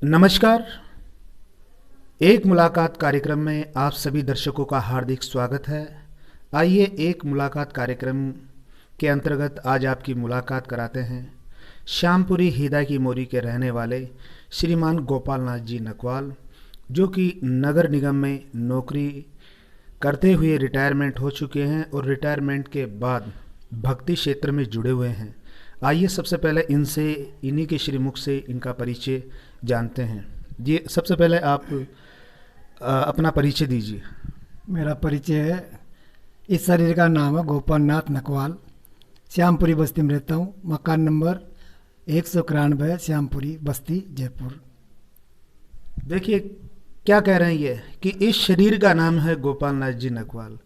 नमस्कार। एक मुलाकात कार्यक्रम में आप सभी दर्शकों का हार्दिक स्वागत है। आइए एक मुलाकात कार्यक्रम के अंतर्गत आज आपकी मुलाकात कराते हैं श्यामपुरी हीदा की मोरी के रहने वाले श्रीमान गोपाल नाथ जी नकवाल, जो कि नगर निगम में नौकरी करते हुए रिटायरमेंट हो चुके हैं और रिटायरमेंट के बाद भक्ति क्षेत्र में जुड़े हुए हैं। आइए सबसे पहले इन्हीं के श्रीमुख से इनका परिचय जानते हैं। जी, सबसे पहले आप अपना परिचय दीजिए। मेरा परिचय है, इस शरीर का नाम है गोपाल नाथ नकवाल। श्यामपुरी बस्ती में रहता हूँ। मकान नंबर 191, श्यामपुरी बस्ती, जयपुर। देखिए क्या कह रहे हैं ये कि इस शरीर का नाम है गोपाल नाथ जी नकवाल।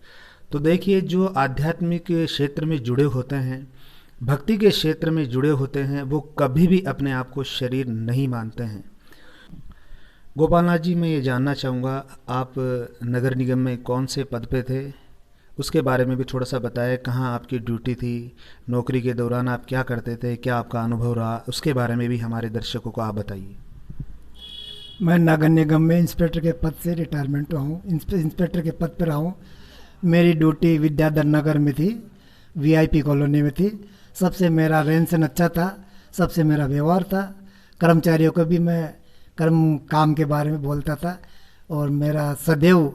तो देखिए, जो आध्यात्मिक क्षेत्र में जुड़े होते हैं, भक्ति के क्षेत्र में जुड़े होते हैं, वो कभी भी अपने आप को शरीर नहीं मानते हैं। गोपाल नाथ जी, मैं ये जानना चाहूँगा, आप नगर निगम में कौन से पद पे थे, उसके बारे में भी थोड़ा सा बताएं। कहाँ आपकी ड्यूटी थी, नौकरी के दौरान आप क्या करते थे, क्या आपका अनुभव रहा, उसके बारे में भी हमारे दर्शकों को आप बताइए। मैं नगर निगम में इंस्पेक्टर के पद से रिटायरमेंट हुआ हूँ। इंस्पेक्टर के पद पर रहा हूँ। मेरी ड्यूटी विद्याधर नगर में थी, वीआईपी कॉलोनी में थी। सबसे मेरा रहन सहन अच्छा था, सबसे मेरा व्यवहार था। कर्मचारियों को भी मैं काम के बारे में बोलता था, और मेरा सदैव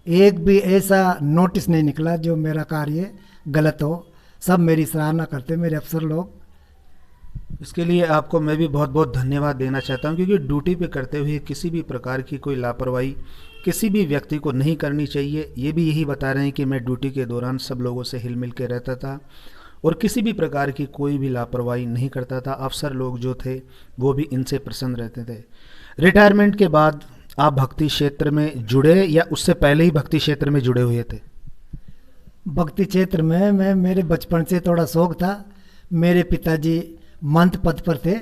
एक भी ऐसा नोटिस नहीं निकला जो मेरा कार्य गलत हो। सब मेरी सराहना करते मेरे अफसर लोग। इसके लिए आपको मैं भी बहुत बहुत धन्यवाद देना चाहता हूं, क्योंकि ड्यूटी पे करते हुए किसी भी प्रकार की कोई लापरवाही किसी भी व्यक्ति को नहीं करनी चाहिए। ये भी यही बता रहे हैं कि मैं ड्यूटी के दौरान सब लोगों से हिल मिल के रहता था और किसी भी प्रकार की कोई भी लापरवाही नहीं करता था। अफसर लोग जो थे वो भी इनसे प्रसन्न रहते थे। रिटायरमेंट के बाद आप भक्ति क्षेत्र में जुड़े या उससे पहले ही भक्ति क्षेत्र में जुड़े हुए थे? भक्ति क्षेत्र में मेरे बचपन से थोड़ा शौक था। मेरे पिताजी मंथ पद पर थे,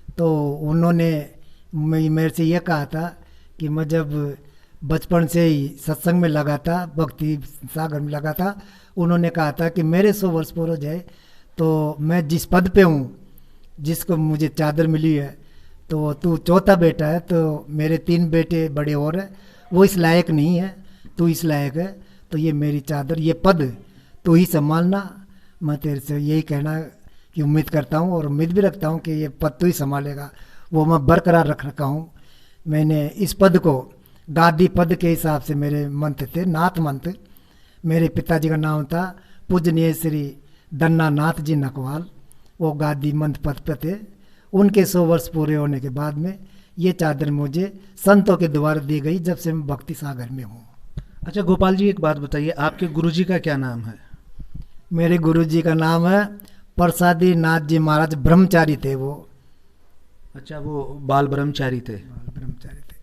तो उन्होंने मेरे से ये कहा था कि मैं जब बचपन से ही सत्संग में लगा था, भक्ति सागर में लगा था, उन्होंने कहा था कि मेरे 100 वर्ष पूरे हो जाए तो मैं जिस पद पे हूँ, जिसको मुझे चादर मिली है, तो तू चौथा बेटा है, तो मेरे 3 बेटे बड़े और हैं, वो इस लायक नहीं है, तू इस लायक है, तो ये मेरी चादर, ये पद तू ही संभालना। मैं तेरे से यही कहना कि उम्मीद करता हूँ और उम्मीद भी रखता हूँ कि ये पद तू ही संभालेगा। वो मैं बरकरार रख रखा हूँ। मैंने इस पद को गादी पद के हिसाब से, मेरे मंत्र थे नाथ मंत्र। मेरे पिताजी का नाम था पूजनीय श्री दन्ना नाथ जी नकवाल। वो गादी मंत्र पद पर थे। उनके 100 वर्ष पूरे होने के बाद में ये चादर मुझे संतों के द्वारा दी गई, जब से मैं भक्ति सागर में हूँ। अच्छा गोपाल जी, एक बात बताइए, आपके गुरुजी का क्या नाम है? मेरे गुरुजी का नाम है प्रसादी नाथ जी महाराज। ब्रह्मचारी थे वो। अच्छा, वो बाल ब्रह्मचारी थे। ब्रह्मचारी थे।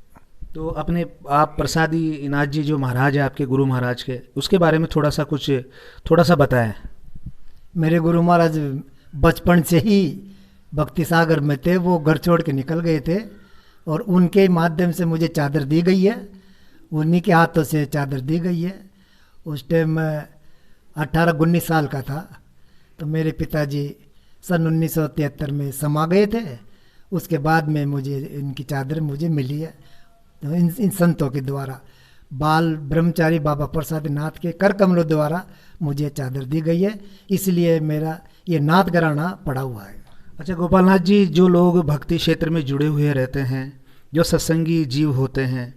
तो अपने आप प्रसादी नाथ जी जो महाराज है आपके गुरु महाराज के, उसके बारे में थोड़ा सा बताएं। मेरे गुरु महाराज बचपन से ही भक्ति सागर में थे। वो घर छोड़ के निकल गए थे और उनके माध्यम से मुझे चादर दी गई है। उन्हीं के हाथों से चादर दी गई है। उस टाइम मैं 18-19 साल का था, तो मेरे पिताजी सन 1973 में समा गए थे। उसके बाद में मुझे इनकी चादर मुझे मिली है, तो इन संतों के द्वारा, बाल ब्रह्मचारी बाबा प्रसाद नाथ के कर कमलों द्वारा मुझे चादर दी गई है। इसलिए मेरा ये नाथ घराना पड़ा हुआ है। अच्छा गोपाल नाथ जी, जो लोग भक्ति क्षेत्र में जुड़े हुए रहते हैं, जो सत्संगी जीव होते हैं,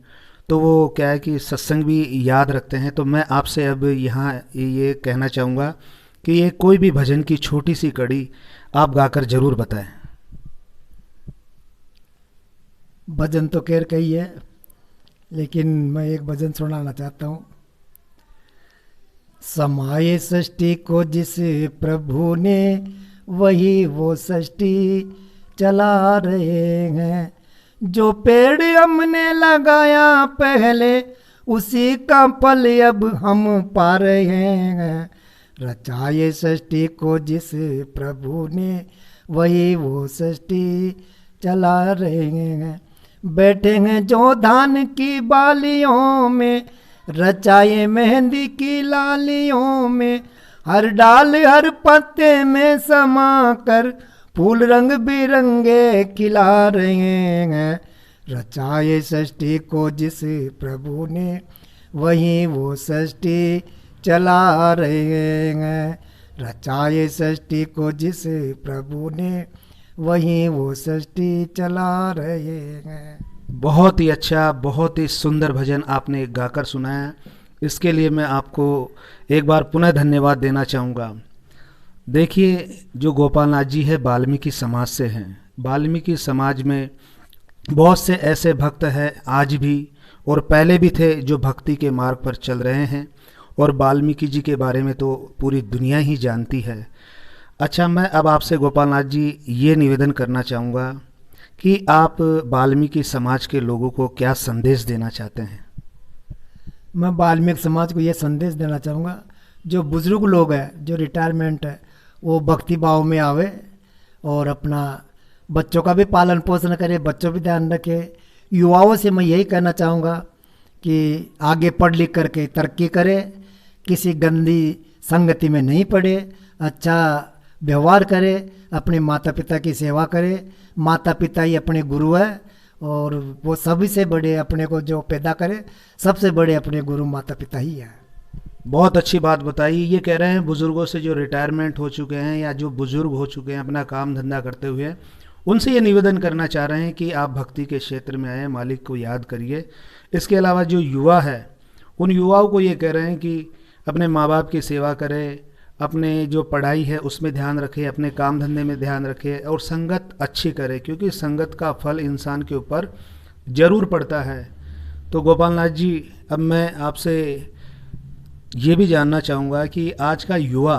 तो वो क्या है कि सत्संग भी याद रखते हैं। तो मैं आपसे अब यहाँ ये कहना चाहूँगा कि ये कोई भी भजन की छोटी सी कड़ी आप गाकर जरूर बताएं। भजन तो खैर कही है, लेकिन मैं एक भजन सुनाना चाहता हूँ। समाये सृष्टि को जिस प्रभु ने, वही वो सृष्टि चला रहे हैं। जो पेड़ हमने लगाया पहले, उसी का फल अब हम पा रहे हैं। रचाए सृष्टि को जिस प्रभु ने, वही वो सृष्टि चला रहे हैं। बैठे हैं जो धान की बालियों में, रचाए मेहंदी की लालियों में। हर डाल हर पत्ते में समा कर, फूल रंग बिरंगे खिला रहे हैं। रचाए सृष्टि को जिस प्रभु ने, वहीं वो सृष्टि चला रहे हैं। रचाए सृष्टि को जिस प्रभु ने, वहीं वो सृष्टि चला रहे हैं। बहुत ही अच्छा, बहुत ही सुंदर भजन आपने गाकर सुनाया। इसके लिए मैं आपको एक बार पुनः धन्यवाद देना चाहूँगा। देखिए, जो गोपाल नाथ जी है वाल्मीकि समाज से हैं। वाल्मीकि समाज में बहुत से ऐसे भक्त हैं आज भी और पहले भी थे जो भक्ति के मार्ग पर चल रहे हैं, और वाल्मीकि जी के बारे में तो पूरी दुनिया ही जानती है। अच्छा, मैं अब आपसे गोपाल नाथ जी ये निवेदन करना चाहूँगा कि आप वाल्मीकि समाज के लोगों को क्या संदेश देना चाहते हैं? मैं वाल्मीकि समाज को ये संदेश देना चाहूँगा, जो बुज़ुर्ग लोग हैं, जो रिटायरमेंट है, वो भक्ति भाव में आवे और अपना बच्चों का भी पालन पोषण करे, बच्चों भी ध्यान रखे। युवाओं से मैं यही कहना चाहूँगा कि आगे पढ़ लिख करके तरक्की करे, किसी गंदी संगति में नहीं पड़े, अच्छा व्यवहार करे, अपने माता पिता की सेवा करे। माता पिता ही अपने गुरु है और वो सभी से बड़े अपने को जो पैदा करे, सबसे बड़े अपने गुरु माता पिता ही है। बहुत अच्छी बात बताई। ये कह रहे हैं बुज़ुर्गों से जो रिटायरमेंट हो चुके हैं या जो बुज़ुर्ग हो चुके हैं अपना काम धंधा करते हुए, उनसे ये निवेदन करना चाह रहे हैं कि आप भक्ति के क्षेत्र में आए, मालिक को याद करिए। इसके अलावा जो युवा है, उन युवाओं को ये कह रहे हैं कि अपने माँ बाप की सेवा करें, अपने जो पढ़ाई है उसमें ध्यान रखें, अपने काम धंधे में ध्यान रखें और संगत अच्छी करें, क्योंकि संगत का फल इंसान के ऊपर ज़रूर पड़ता है। तो गोपाल नाथ जी, अब मैं आपसे ये भी जानना चाहूँगा कि आज का युवा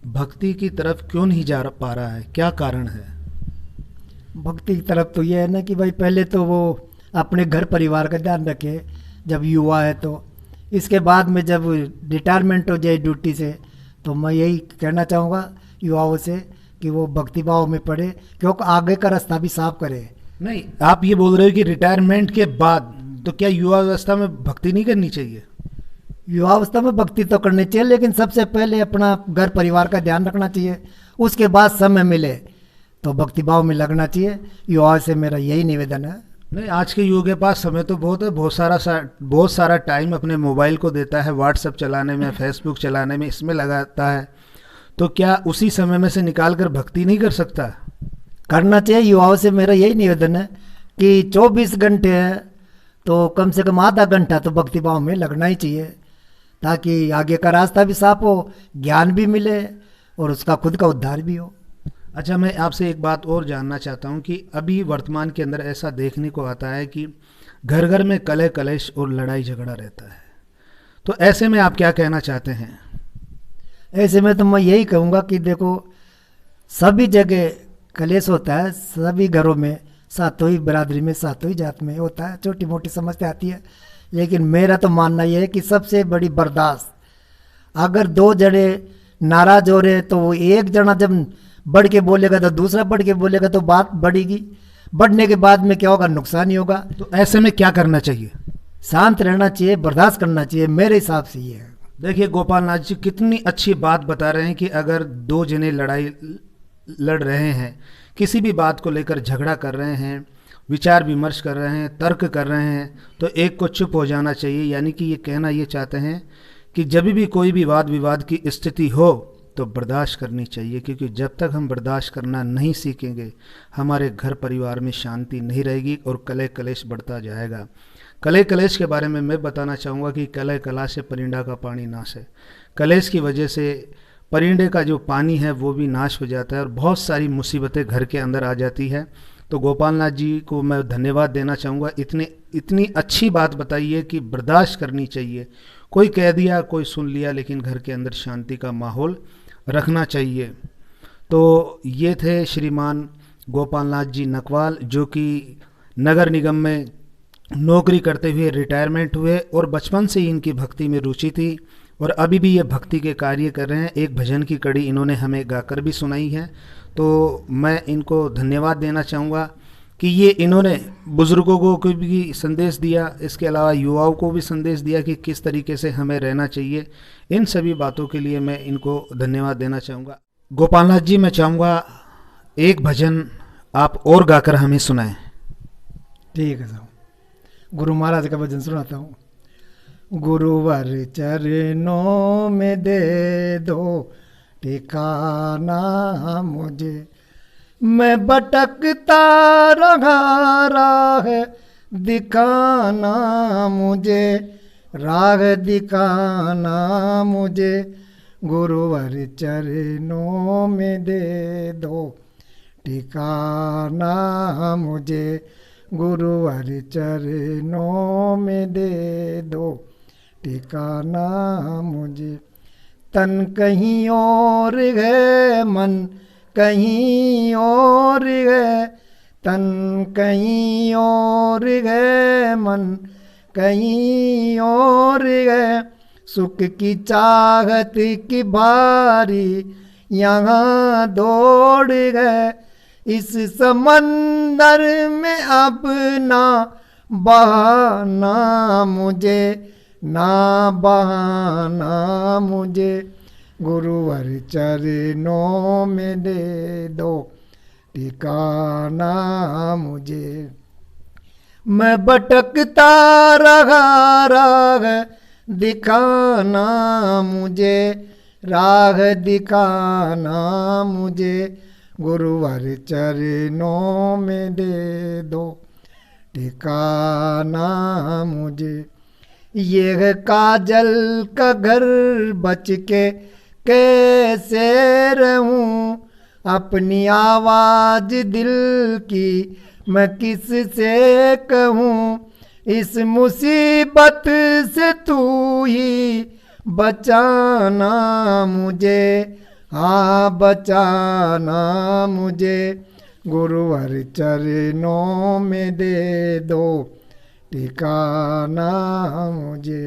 भक्ति की तरफ क्यों नहीं जा पा रहा है, क्या कारण है? भक्ति की तरफ तो ये है ना कि भाई पहले तो वो अपने घर परिवार का ध्यान रखे जब युवा है, तो इसके बाद में जब रिटायरमेंट हो जाए ड्यूटी से, तो मैं यही कहना चाहूँगा युवाओं से कि वो भक्ति भाव में पड़े, क्योंकि आगे का रास्ता भी साफ करे। नहीं, आप ये बोल रहे हो कि रिटायरमेंट के बाद, तो क्या युवा अवस्था में भक्ति नहीं करनी चाहिए? युवावस्था में भक्ति तो करनी चाहिए, लेकिन सबसे पहले अपना घर परिवार का ध्यान रखना चाहिए, उसके बाद समय मिले तो भक्ति भाव में लगना चाहिए। युवाओं से मेरा यही निवेदन है। नहीं, आज के युवा के पास समय तो बहुत है, बहुत सारा टाइम अपने मोबाइल को देता है, व्हाट्सएप चलाने में, फेसबुक चलाने में, इसमें लगाता है। तो क्या उसी समय में से निकाल कर भक्ति नहीं कर सकता? करना चाहिए। युवाओं से मेरा यही निवेदन है कि 24 घंटे है तो कम से कम आधा घंटा तो भक्ति भाव में लगना ही चाहिए, ताकि आगे का रास्ता भी साफ हो, ज्ञान भी मिले और उसका खुद का उद्धार भी हो। अच्छा, मैं आपसे एक बात और जानना चाहता हूँ कि अभी वर्तमान के अंदर ऐसा देखने को आता है कि घर घर में कलह कलेश और लड़ाई झगड़ा रहता है, तो ऐसे में आप क्या कहना चाहते हैं? ऐसे में तो मैं यही कहूँगा कि देखो, सभी जगह कलेश होता है, सभी घरों में, सातों ही बिरादरी में, सातों ही जात में होता है, छोटी मोटी समस्या आती है। लेकिन मेरा तो मानना यह है कि सबसे बड़ी बर्दाश्त, अगर दो जने नाराज हो रहे तो वो एक जना जब बढ़ के बोलेगा तो दूसरा बढ़ के बोलेगा तो बात बढ़ेगी, बढ़ने के बाद में क्या होगा, नुकसान ही होगा। तो ऐसे में क्या करना चाहिए? शांत रहना चाहिए, बर्दाश्त करना चाहिए, मेरे हिसाब से ये है। देखिए गोपाल नाथ जी कितनी अच्छी बात बता रहे हैं कि अगर दो जने लड़ाई लड़ रहे हैं, किसी भी बात को लेकर झगड़ा कर रहे हैं, विचार विमर्श कर रहे हैं, तर्क कर रहे हैं, तो एक को चुप हो जाना चाहिए। यानी कि ये कहना ये चाहते हैं कि जब भी कोई भी वाद विवाद की स्थिति हो तो बर्दाश्त करनी चाहिए, क्योंकि जब तक हम बर्दाश्त करना नहीं सीखेंगे हमारे घर परिवार में शांति नहीं रहेगी और कलह कलेश बढ़ता जाएगा। कलह कलेश के बारे में मैं बताना चाहूँगा कि कलह कला से परिंदा का पानी नाश है। कलेश की वजह से परिंदे का जो पानी है वो भी नाश हो जाता है और बहुत सारी मुसीबतें घर के अंदर आ जाती है। तो गोपाल नाथ जी को मैं धन्यवाद देना चाहूँगा, इतनी अच्छी बात बताई है कि बर्दाश्त करनी चाहिए। कोई कह दिया, कोई सुन लिया, लेकिन घर के अंदर शांति का माहौल रखना चाहिए। तो ये थे श्रीमान गोपाल नाथ जी नकवाल, जो कि नगर निगम में नौकरी करते हुए रिटायरमेंट हुए और बचपन से ही इनकी भक्ति में रुचि थी और अभी भी ये भक्ति के कार्य कर रहे हैं। एक भजन की कड़ी इन्होंने हमें गाकर भी सुनाई है, तो मैं इनको धन्यवाद देना चाहूँगा कि ये इन्होंने बुज़ुर्गों को भी संदेश दिया, इसके अलावा युवाओं को भी संदेश दिया कि किस तरीके से हमें रहना चाहिए। इन सभी बातों के लिए मैं इनको धन्यवाद देना चाहूँगा। गोपाल नाथ जी, मैं चाहूँगा एक भजन आप और गाकर हमें सुनाएं। ठीक है साहब। गुरु महाराज का भजन सुनाता हूँ। गुरुवर चरणों में दे दो ठिकाना मुझे, मैं भटकता रहा राह दिखाना मुझे, राह दिखाना मुझे। गुरुवर चरणों में दे दो ठिकाना मुझे, गुरुवर चरणों में दे दो ठिकाना मुझे। तन कहीं और है, मन कहीं और है, तन कहीं और है, मन कहीं और है। सुख की चाहत की भारी यहाँ दौड़ गए, इस समंदर में अब ना बहाना मुझे, ना बहाना मुझे। गुरुवर चरणों में दे दो ठिकाना मुझे, मैं भटकता रहा राह दिखाना मुझे, राह दिखाना मुझे। गुरुवर चरणों में दे दो ठिकाना मुझे। ये काजल का घर बच के कैसे रहूं, अपनी आवाज दिल की मैं किस से कहूं। इस मुसीबत से तू ही बचाना मुझे, हाँ बचाना मुझे। गुरुवर चरणों में दे दो ठिकाना मुझे।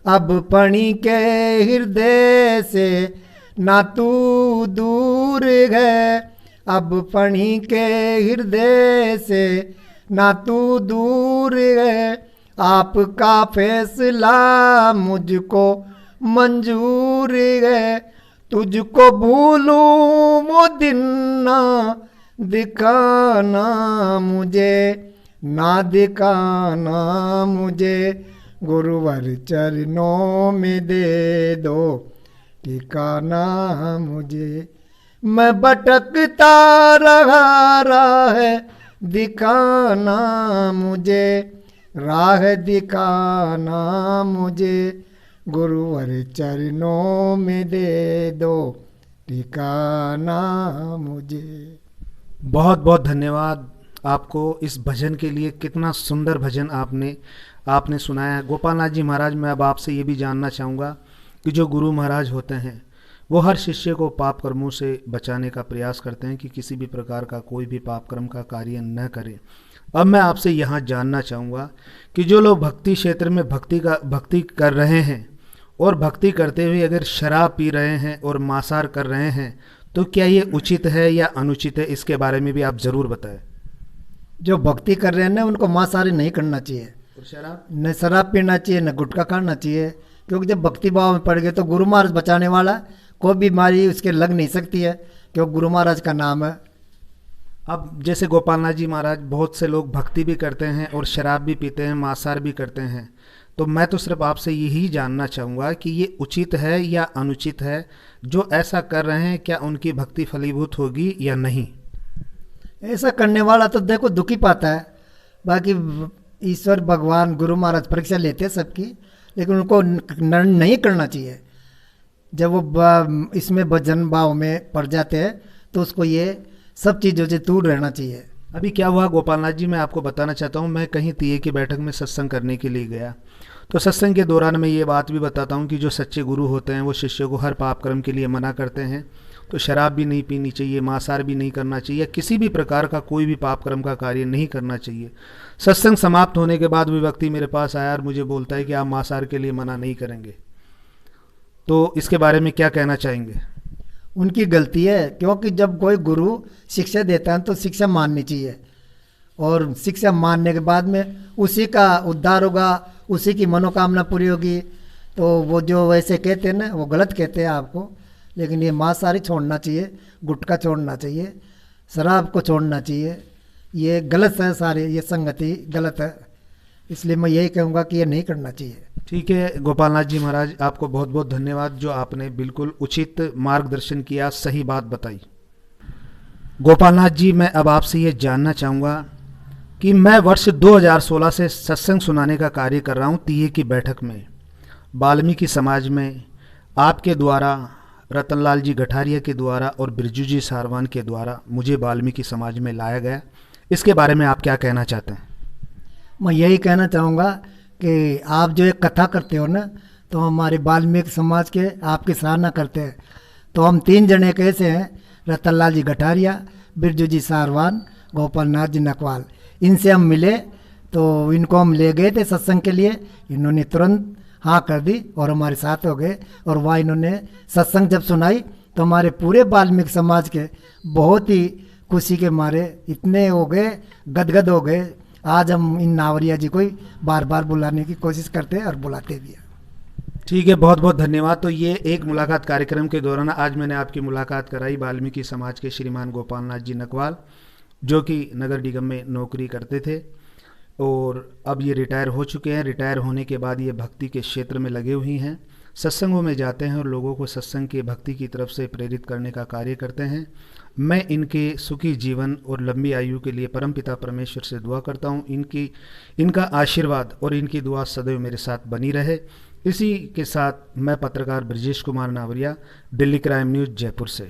अब फणी के हृदय से ना तू दूर है, अब फणी के हृदय से ना तू दूर है। आपका फैसला मुझको मंजूर है, तुझको भूलूं वो दिन ना दिखाना मुझे, ना दिखाना मुझे। गुरुवर चरणों में दे दो ठिकाना मुझे, मैं भटकता रहा राह दिखाना मुझे, राह दिखाना मुझे। गुरुवर चरणों में दे दो ठिकाना मुझे। बहुत बहुत धन्यवाद आपको इस भजन के लिए। कितना सुंदर भजन आपने सुनाया। गोपाल नाथ जी महाराज, मैं अब आपसे ये भी जानना चाहूँगा कि जो गुरु महाराज होते हैं वो हर शिष्य को पाप कर्मों से बचाने का प्रयास करते हैं कि किसी भी प्रकार का कोई भी पाप कर्म का कार्य न करे। अब मैं आपसे यहाँ जानना चाहूँगा कि जो लोग भक्ति क्षेत्र में भक्ति कर रहे हैं और भक्ति करते हुए अगर शराब पी रहे हैं और मांसाहार कर रहे हैं तो क्या ये उचित है या अनुचित है, इसके बारे में भी आप ज़रूर बताएं। जो भक्ति कर रहे हैं ना उनको मांसाहारी नहीं करना चाहिए, न शराब पीना चाहिए, न गुटखा खाना चाहिए, क्योंकि जब भक्ति भाव में पड़ गए तो गुरु महाराज बचाने वाला, कोई बीमारी उसके लग नहीं सकती है, क्योंकि गुरु महाराज का नाम है। अब जैसे गोपाल नाथ जी महाराज, बहुत से लोग भक्ति भी करते हैं और शराब भी पीते हैं, मांसाहार भी करते हैं, तो मैं तो सिर्फ आपसे यही जानना चाहूँगा कि ये उचित है या अनुचित है। जो ऐसा कर रहे हैं क्या उनकी भक्ति फलीभूत होगी या नहीं? ऐसा करने वाला तो देखो दुखी पाता है, बाकी ईश्वर भगवान गुरु महाराज परीक्षा लेते हैं सबकी, लेकिन उनको नहीं करना चाहिए। जब वो इसमें भजन भाव में पड़ जाते हैं तो उसको ये सब चीज़ों से दूर रहना चाहिए। अभी क्या हुआ गोपाल नाथ जी, मैं आपको बताना चाहता हूँ। मैं कहीं तीये की बैठक में सत्संग करने के लिए गया, तो सत्संग के दौरान मैं ये बात भी बताता हूँ कि जो सच्चे गुरु होते हैं वो शिष्य को हर पाप कर्म के लिए मना करते हैं। तो शराब भी नहीं पीनी चाहिए, मांसाहार भी नहीं करना चाहिए, किसी भी प्रकार का कोई भी पाप कर्म का कार्य नहीं करना चाहिए। सत्संग समाप्त होने के बाद भी व्यक्ति मेरे पास आया और मुझे बोलता है कि आप मांसाहार के लिए मना नहीं करेंगे। तो इसके बारे में क्या कहना चाहेंगे? उनकी गलती है, क्योंकि जब कोई गुरु शिक्षा देता है तो शिक्षा माननी चाहिए, और शिक्षा मानने के बाद में उसी का उद्धार होगा, उसी की मनोकामना पूरी होगी। तो वो जो वैसे कहते हैं ना वो गलत कहते हैं आपको, लेकिन ये मांसाहारी छोड़ना चाहिए, गुटखा छोड़ना चाहिए, शराब को छोड़ना चाहिए। ये गलत है, सारे ये संगति गलत है। इसलिए मैं यही कहूँगा कि ये नहीं करना चाहिए। ठीक है गोपाल नाथ जी महाराज, आपको बहुत बहुत धन्यवाद जो आपने बिल्कुल उचित मार्गदर्शन किया, सही बात बताई। गोपाल नाथ जी, मैं अब आपसे ये जानना चाहूँगा कि मैं वर्ष 2016 से सत्संग सुनाने का कार्य कर रहा हूँ तीये की बैठक में। वाल्मीकि समाज में आपके द्वारा, रतनलाल जी गठारिया के द्वारा और बिरजू जी सारवान के द्वारा मुझे वाल्मीकि समाज में लाया गया। इसके बारे में आप क्या कहना चाहते हैं? मैं यही कहना चाहूँगा कि आप जो एक कथा करते हो ना, तो हमारे वाल्मीकि समाज के आपकी सराहना करते हैं। तो हम 3 जने कैसे हैं, रतनलाल जी गठारिया, बिरजू जी सारवान, गोपाल नाथ जी नकवाल, इनसे हम मिले तो इनको हम ले गए थे सत्संग के लिए। इन्होंने तुरंत हाँ कर दी और हमारे साथ हो गए। और वहाँ इन्होंने सत्संग जब सुनाई तो हमारे पूरे वाल्मीकि समाज के बहुत ही खुशी के मारे इतने हो गए, गदगद हो गए। आज हम इन नावरिया जी को बार बार बुलाने की कोशिश करते हैं और बुलाते भी हैं। ठीक है, बहुत बहुत धन्यवाद। तो ये एक मुलाकात कार्यक्रम के दौरान आज मैंने आपकी मुलाकात कराई वाल्मीकि समाज के श्रीमान गोपाल नाथ जी नकवाल, जो कि नगर निगम में नौकरी करते थे और अब ये रिटायर हो चुके हैं। रिटायर होने के बाद ये भक्ति के क्षेत्र में लगे हुए हैं, सत्संगों में जाते हैं और लोगों को सत्संग के भक्ति की तरफ से प्रेरित करने का कार्य करते हैं। मैं इनके सुखी जीवन और लंबी आयु के लिए परमपिता परमेश्वर से दुआ करता हूँ। इनका आशीर्वाद और इनकी दुआ सदैव मेरे साथ बनी रहे। इसी के साथ मैं पत्रकार ब्रजेश कुमार नावरिया, दिल्ली क्राइम न्यूज़, जयपुर से।